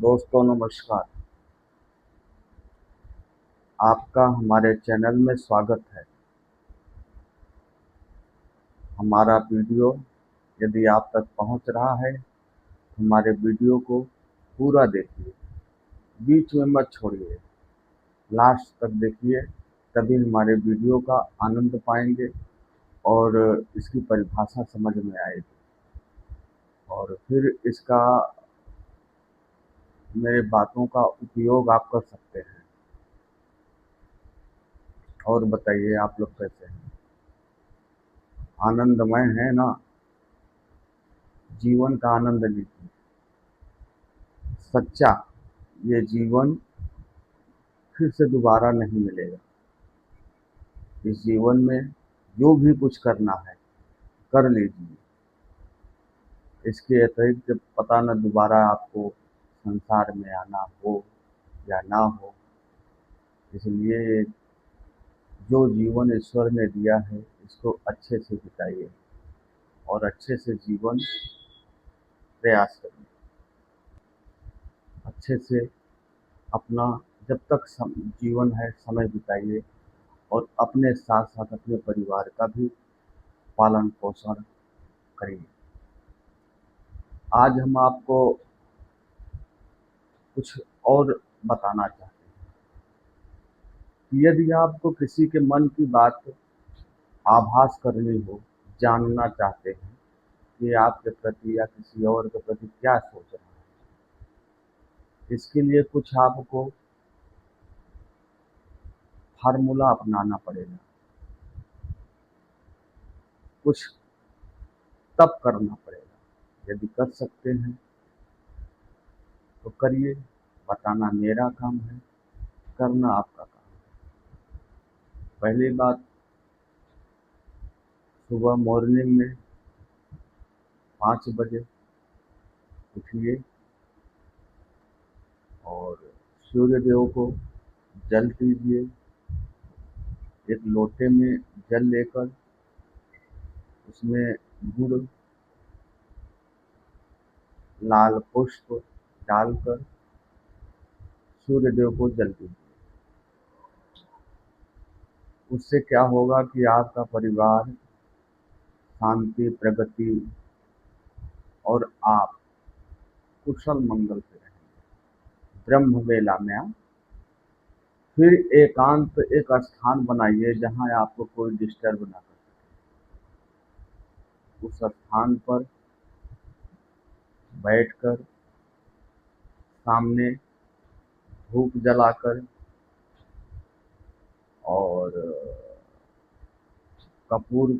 दोस्तों नमस्कार। आपका हमारे चैनल में स्वागत है। हमारा वीडियो यदि आप तक पहुंच रहा है तो हमारे वीडियो को पूरा देखिए, बीच में मत छोड़िए, लास्ट तक देखिए, तभी हमारे वीडियो का आनंद पाएंगे और इसकी परिभाषा समझ में आएगी और फिर इसका मेरे बातों का उपयोग आप कर सकते हैं। और बताइए आप लोग कैसे हैं? आनंदमय है ना? जीवन का आनंद लीजिए। सच्चा ये जीवन फिर से दोबारा नहीं मिलेगा। इस जीवन में जो भी कुछ करना है कर लीजिए। इसके अतिरिक्त पता न दोबारा आपको संसार में आना हो या ना हो। इसलिए जो जीवन ईश्वर ने दिया है इसको अच्छे से बिताइए और अच्छे से जीवन प्रयास करिए। अच्छे से अपना जब तक जीवन है समय बिताइए और अपने साथ साथ अपने परिवार का भी पालन पोषण करिए। आज हम आपको कुछ और बताना चाहते हैं कि यदि आपको किसी के मन की बात आभास करनी हो, जानना चाहते हैं कि आपके प्रति या किसी और के प्रति क्या सोच रहा है, इसके लिए कुछ आपको फार्मूला अपनाना पड़ेगा, कुछ तब करना पड़ेगा। यदि कर सकते हैं तो करिए, बताना मेरा काम है, करना आपका काम है। पहली बात, सुबह मॉर्निंग में 5 बजे उठिए और सूर्य देव को जल दीजिए। एक लोटे में जल लेकर उसमें गुड़, लाल पुष्प डालकर सूर्य देव को जल दीजिए। उससे क्या होगा कि आपका परिवार शांति, प्रगति और आप कुशल मंगल से रहेंगे। ब्रह्म वेला में आप फिर एकांत एक स्थान बनाइए जहां आपको कोई डिस्टर्ब ना कर सके। उस स्थान पर बैठकर सामने धूप जलाकर और कपूर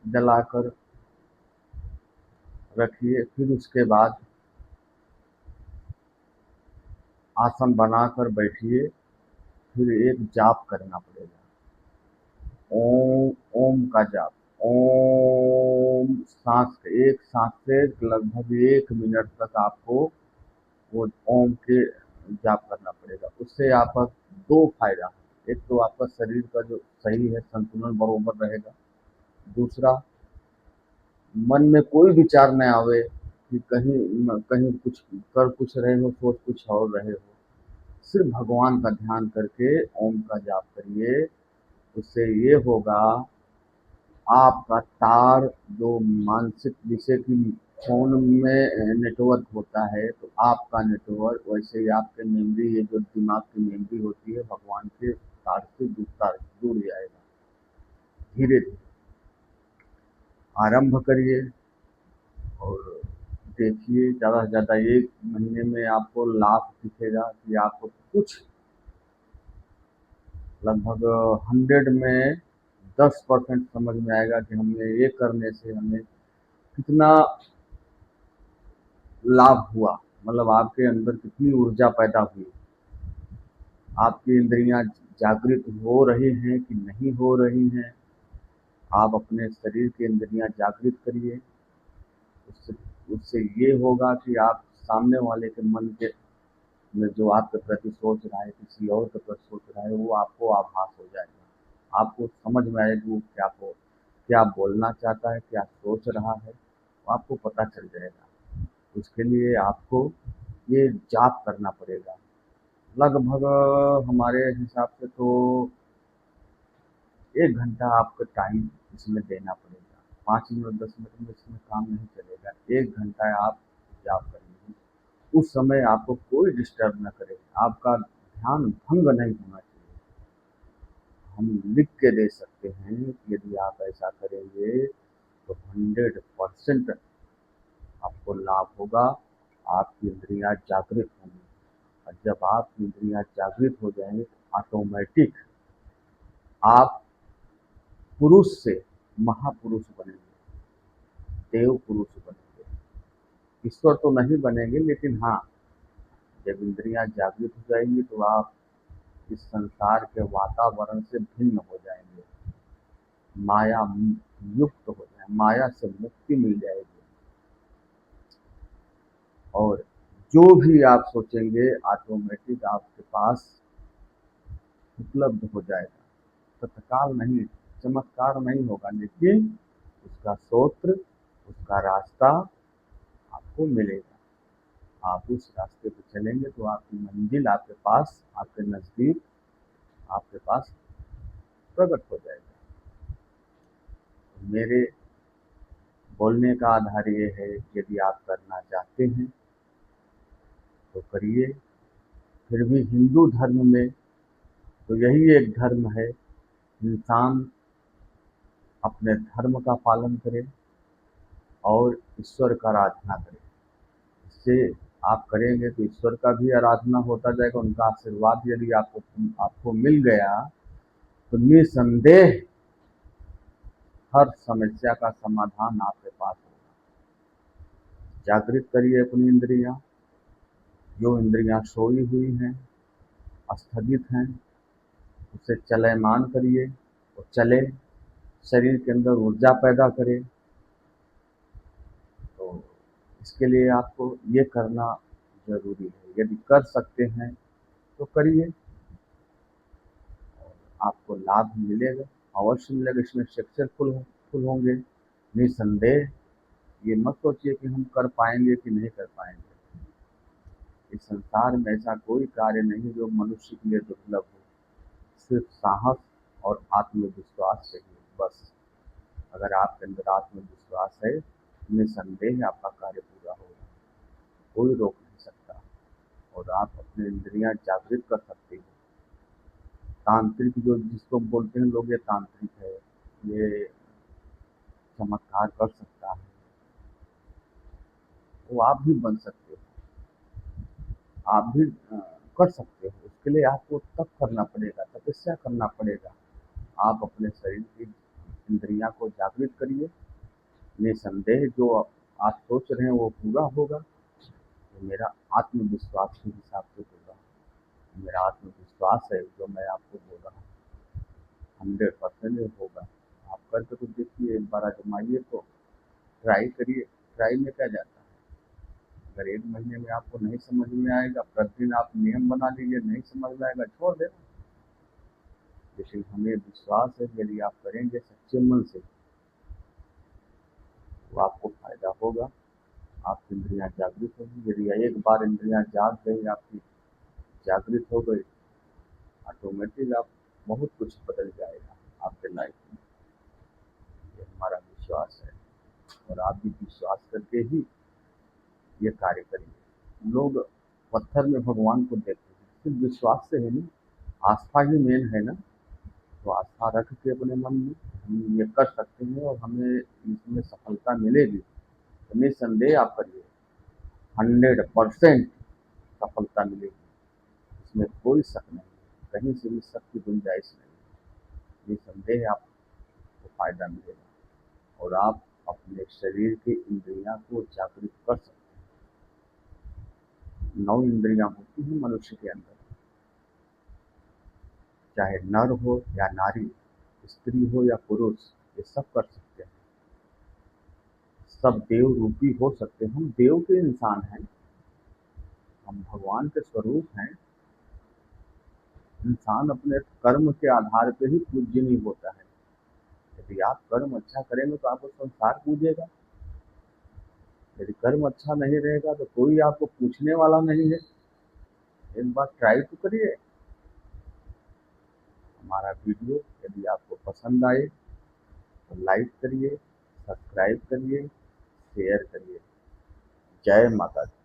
जलाकर रखिए। फिर उसके बाद आसन बनाकर बैठिए। फिर एक जाप करना पड़ेगा, ओम ओम का जाप। ओम सांस, एक सांस से लगभग 1 मिनट तक आपको वो ओम के जाप करना पड़ेगा। उससे आपका 2 फायदा है। एक तो आपका शरीर का जो सही है संतुलन बरोबर रहेगा। दूसरा, मन में कोई विचार न आवे कि कहीं कहीं कुछ कर कुछ रहे हो, सोच कुछ और रहे हो। सिर्फ भगवान का ध्यान करके ओम का जाप करिए। उससे ये होगा, आपका तार जो मानसिक, जैसे कि फोन में नेटवर्क होता है तो आपका नेटवर्क वैसे ही आपके मेमोरी, ये जो दिमाग की मेमोरी होती है, भगवान के तार से जुड़ जाएगा। धीरे धीरे आरंभ करिए और देखिए, ज़्यादा से ज़्यादा 1 महीने में आपको लाभ दिखेगा कि आपको कुछ लगभग 100 में 10% समझ में आएगा कि हमें ये करने से हमें कितना लाभ हुआ। मतलब आपके अंदर कितनी ऊर्जा पैदा हुई, आपकी इंद्रियां जागृत हो रही हैं कि नहीं हो रही हैं। आप अपने शरीर की इंद्रियां जागृत करिए। उससे उससे ये होगा कि आप सामने वाले के मन के में जो आपके प्रति सोच रहा है, किसी और के प्रति सोच रहा है, वो आपको आभास हो जाएगा। आपको समझ में आएगा वो क्या बोलना चाहता है, क्या सोच रहा है, वो आपको पता चल जाएगा। उसके लिए आपको ये जाप करना पड़ेगा। लगभग हमारे हिसाब से तो 1 घंटा आपको टाइम इसमें देना पड़ेगा। 5 मिनट 10 मिनट में इसमें काम नहीं चलेगा। 1 घंटा आप जाप करेंगे, उस समय आपको कोई डिस्टर्ब न करे, आपका ध्यान भंग नहीं होना चाहिए। हम लिख के दे सकते हैं कि यदि आप ऐसा करेंगे तो 100% आपको लाभ होगा। आपकी इंद्रियां जागृत होंगी, और जब आपकी इंद्रियां जागृत हो जाएंगी तो ऑटोमेटिक आप पुरुष से महापुरुष बनेंगे, देव पुरुष बनेंगे। ईश्वर तो नहीं बनेंगे, लेकिन हाँ, जब इंद्रियां जागृत हो जाएंगी तो आप इस संसार के वातावरण से भिन्न हो जाएंगे, माया युक्त हो जाए, माया से मुक्ति मिल जाएगी, और जो भी आप सोचेंगे ऑटोमेटिक आपके पास उपलब्ध हो जाएगा। तत्काल नहीं, चमत्कार नहीं होगा, लेकिन उसका सूत्र, उसका रास्ता आपको मिलेगा। आप उस रास्ते पे चलेंगे तो आपकी मंजिल आपके पास, आपके नज़दीक, आपके पास प्रकट हो जाएगा। मेरे बोलने का आधार ये है कि यदि आप करना चाहते हैं तो करिए। फिर भी हिंदू धर्म में तो यही एक धर्म है, इंसान अपने धर्म का पालन करे और ईश्वर का आराधना करे। इससे आप करेंगे तो ईश्वर का भी आराधना होता जाएगा, उनका आशीर्वाद यदि आपको आपको मिल गया तो निसंदेह हर समस्या का समाधान आपके पास होगा। जागृत करिए अपनी इंद्रियां, जो इंद्रियां सोई हुई हैं, स्थगित हैं, उसे चलयमान करिए, वो चले, शरीर के अंदर ऊर्जा पैदा करे। तो इसके लिए आपको ये करना जरूरी है। यदि कर सकते हैं तो करिए, आपको लाभ मिलेगा, अवश्य मिलेगा। इसमें सक्सेसफुल फुल होंगे निसंदेह। ये मत सोचिए कि हम कर पाएंगे कि नहीं कर पाएंगे। इस संसार में ऐसा कोई कार्य नहीं जो मनुष्य के लिए दुर्लभ हो। सिर्फ साहस और आत्मविश्वास चाहिए, बस। अगर आपके अंदर आत्मविश्वास है, निसंदेह आपका कार्य पूरा होगा, कोई रोक नहीं सकता। और आप अपनी इंद्रियां जागृत कर सकते हो। तांत्रिक जो जिसको बोलते हैं लोग, ये तांत्रिक है, ये चमत्कार कर सकता है, वो आप भी बन सकते हो, आप भी कर सकते हो। उसके लिए आपको तप करना पड़ेगा, तपस्या करना पड़ेगा। आप अपने शरीर की इंद्रियां को जागृत करिए, निसंदेह जो आप सोच रहे हैं वो पूरा होगा। तो मेरा आत्मविश्वास के हिसाब से बोल रहा हूँ, मेरा आत्मविश्वास है जो मैं आपको बोल रहा हूँ, 100% होगा। आप करके तो देखिए, एक बार आजमाइए, तो ट्राई करिए। ट्राई में क्या जाता है। अगर 1 महीने में आपको नहीं समझ में आएगा, प्रतिदिन आप नियम बना लीजिए, नहीं समझ में आएगा छोड़ देना। लेकिन हमें विश्वास है कि यदि आप करेंगे सच्चे मन से तो आपको फायदा होगा। आपकी इंद्रियां जागृत होगी। यदि एक बार इंद्रियां जाग गई, आपकी जागृत हो गई, ऑटोमेटिक आप बहुत कुछ बदल जाएगा आपके लाइफ में। ये हमारा विश्वास है, और आप भी विश्वास करके ही ये कार्य करिए। लोग पत्थर में भगवान को देखते हैं, सिर्फ विश्वास से है ना, आस्था ही मेन है ना। तो आस्था रख के अपने मन में हम ये कर सकते हैं और हमें इसमें सफलता मिलेगी। तो निसंदेह आप करिए, 100% सफलता मिलेगी, इसमें कोई शक नहीं, कहीं से भी शक की गुंजाइश नहीं। निसंदेह आपको फायदा मिलेगा, और आप अपने शरीर की इंद्रियां को जागृत कर सकते हैं। 9 इंद्रियां होती हैं मनुष्य के अंदर, चाहे नर हो या नारी, स्त्री हो या पुरुष, ये सब कर सकते हैं। सब देव रूपी हो सकते हैं। हम देव के इंसान हैं, हम भगवान के स्वरूप हैं। इंसान अपने कर्म के आधार पे ही पूजनीय होता है। यदि आप कर्म अच्छा करेंगे तो आपको संसार पूजेगा। यदि कर्म अच्छा नहीं रहेगा तो कोई आपको पूछने वाला नहीं है। एक बार ट्राई तो करिए। हमारा वीडियो यदि आपको पसंद आए तो लाइक करिए, सब्सक्राइब करिए, शेयर करिए। जय माता दी।